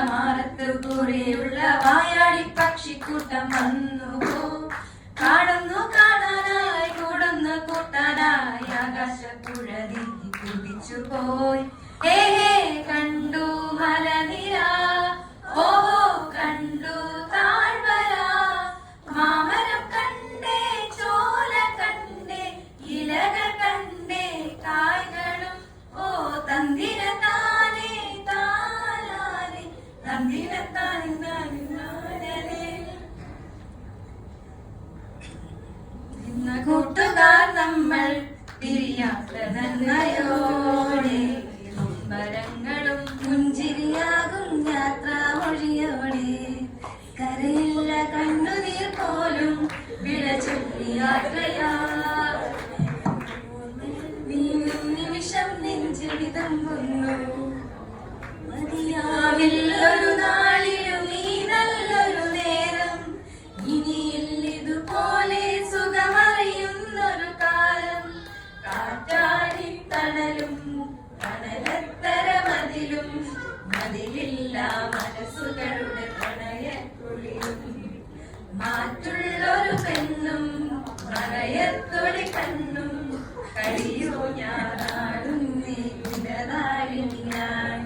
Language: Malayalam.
മാറത്ത് കൂടെയുള്ള വായാടി പക്ഷിക്കൂട്ടം വന്നു കാണുന്നു കാണാനായി കൂടുന്നു കൂട്ടാനായി ആകാശപ്പുഴ നീന്തി കുതിച്ചു പോയി ഹേ ഹേ കണ്ടു മലനിര ഓഹോ കണ്ടു താഴ്വര മാമരം കണ്ടേ ചോല കണ്ടേ ഇലകൾ കണ്ടേ കായ്കളും ഓ തന്തിര താനേ താനാനേ തന്തിര താനേ കൂട്ടുകാർ നമ്മൾ തിരിയാത്ര നന്മയോടെ മരങ്ങളും പുഞ്ചിരിയാകും യാത്രാ മൊഴിയോടെ കരയില്ല കണ്ണുനീർ പോലും വിട ചൊല്ലി യാത്രയാ നിമിഷം നെഞ്ചിൽ വിതമ്പുന്നു മതിയാവില്ലൊരു നാളിലും ഈ നല്ലൊരു നേരം ഇനിയില്ലിതുപോലെ സുഖമറിയുന്നൊരു കാലം കാറ്റാടി തണലും തണലത്തര മതിലും മതിലില്ല മനസ്സുകളുടെ പ്രണയക്കുളിയും മാറ്റുള്ളൊരു പെണ്ണും പ്രണയത്തോടെ കണ്ണും കഴിയോ ഞാനാടും നീ ഞാൻ